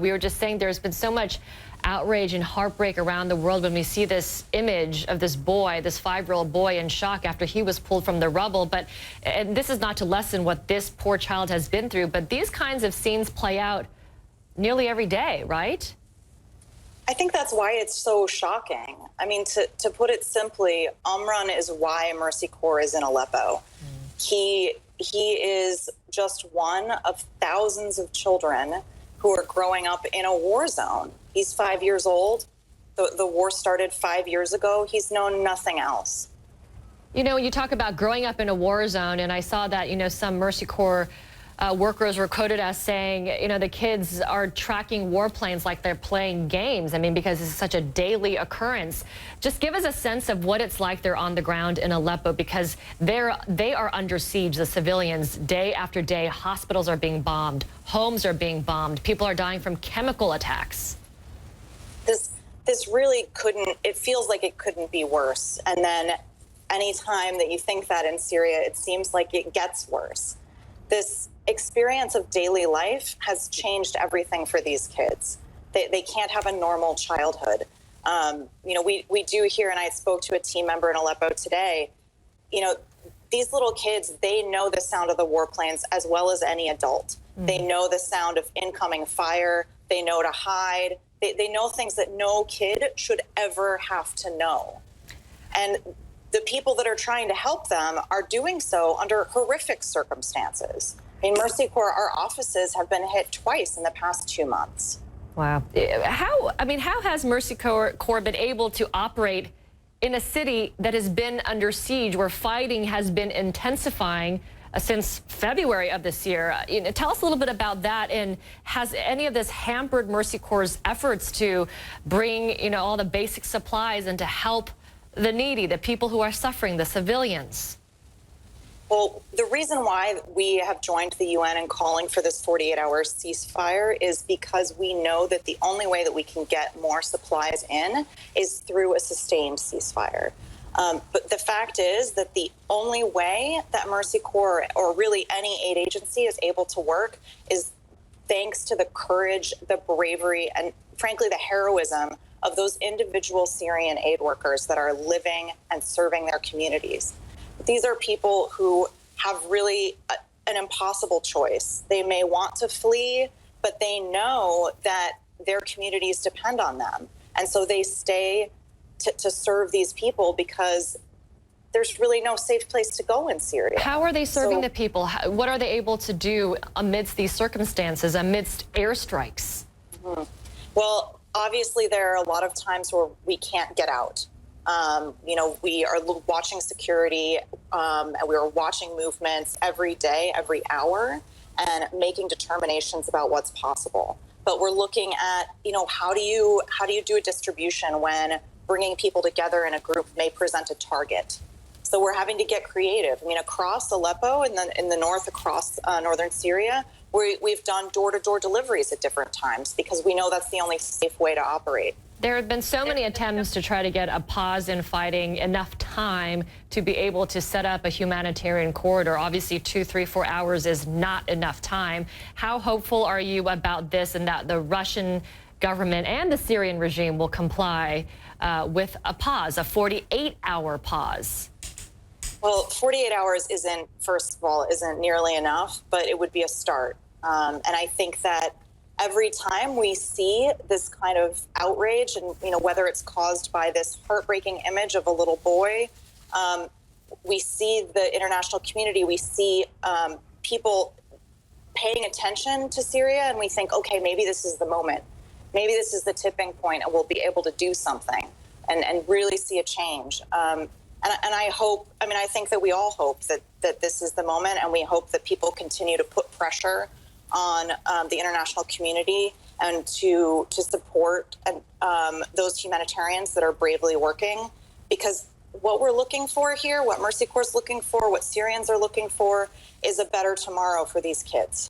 We were just saying there's been so much outrage and heartbreak around the world when we see this image of this boy, this 5-year-old boy in shock after he was pulled from the rubble. And this is not to lessen what this poor child has been through, but these kinds of scenes play out nearly every day, right? I think that's why it's so shocking. I mean, to put it simply, Amran is why Mercy Corps is in Aleppo. He is just one of thousands of children who are growing up in a war zone. He's 5 years old. The war started 5 years ago. He's known nothing else. You know, you talk about growing up in a war zone, and I saw that, you know, some Mercy Corps workers were quoted as saying, you know, the kids are tracking warplanes like they're playing games. I mean, because this is such a daily occurrence. Just give us a sense of what it's like they're on the ground in Aleppo, because they are under siege, the civilians, day after day. Hospitals are being bombed. Homes are being bombed. People are dying from chemical attacks. This really couldn't, it feels like it couldn't be worse. And then anytime that you think that in Syria, it seems like it gets worse. This experience of daily life has changed everything for these kids. They can't have a normal childhood. You know, we do hear, and I spoke to a team member in Aleppo today, you know, these little kids, they know the sound of the warplanes as well as any adult. They know the sound of incoming fire. They know to hide. They know things that no kid should ever have to know. And the people that are trying to help them are doing so under horrific circumstances. In Mercy Corps, our offices have been hit twice in the past 2 months. Wow. How has Mercy Corps been able to operate in a city that has been under siege, where fighting has been intensifying since February of this year? You know, tell us a little bit about that, and has any of this hampered Mercy Corps' efforts to bring, you know, all the basic supplies and to help the needy, the people who are suffering, the civilians? Well, the reason why we have joined the UN in calling for this 48-hour ceasefire is because we know that the only way that we can get more supplies in is through a sustained ceasefire. But the fact is that the only way that Mercy Corps, or really any aid agency, is able to work is thanks to the courage, the bravery, and frankly, the heroism of those individual Syrian aid workers that are living and serving their communities. These are people who have really an impossible choice. They may want to flee, but they know that their communities depend on them. And so they stay to serve these people because there's really no safe place to go in Syria. How are they serving the people? What are they able to do amidst these circumstances, amidst airstrikes? Well, obviously, there are a lot of times where we can't get out. You know, we are watching security, and we are watching movements every day, every hour, and making determinations about what's possible. But we're looking at, you know, how do you do a distribution when bringing people together in a group may present a target? So we're having to get creative. I mean, across Aleppo and then in the north, across northern Syria, we've done door-to-door deliveries at different times because we know that's the only safe way to operate. There have been so many attempts to try to get a pause in fighting, enough time to be able to set up a humanitarian corridor. Obviously, 2, 3, 4 hours is not enough time. How hopeful are you about this, and that the Russian government and the Syrian regime will comply with a pause, a 48-hour pause? Well, 48 hours isn't, first of all, isn't nearly enough, but it would be a start. And I think that every time we see this kind of outrage, and, you know, whether it's caused by this heartbreaking image of a little boy, we see the international community, we see people paying attention to Syria, and we think, okay, maybe this is the moment. Maybe this is the tipping point, and we'll be able to do something and really see a change. And I hope, I mean, I think that we all hope that this is the moment, and we hope that people continue to put pressure on the international community and to support those humanitarians that are bravely working. Because what we're looking for here, what Mercy Corps is looking for, what Syrians are looking for, is a better tomorrow for these kids.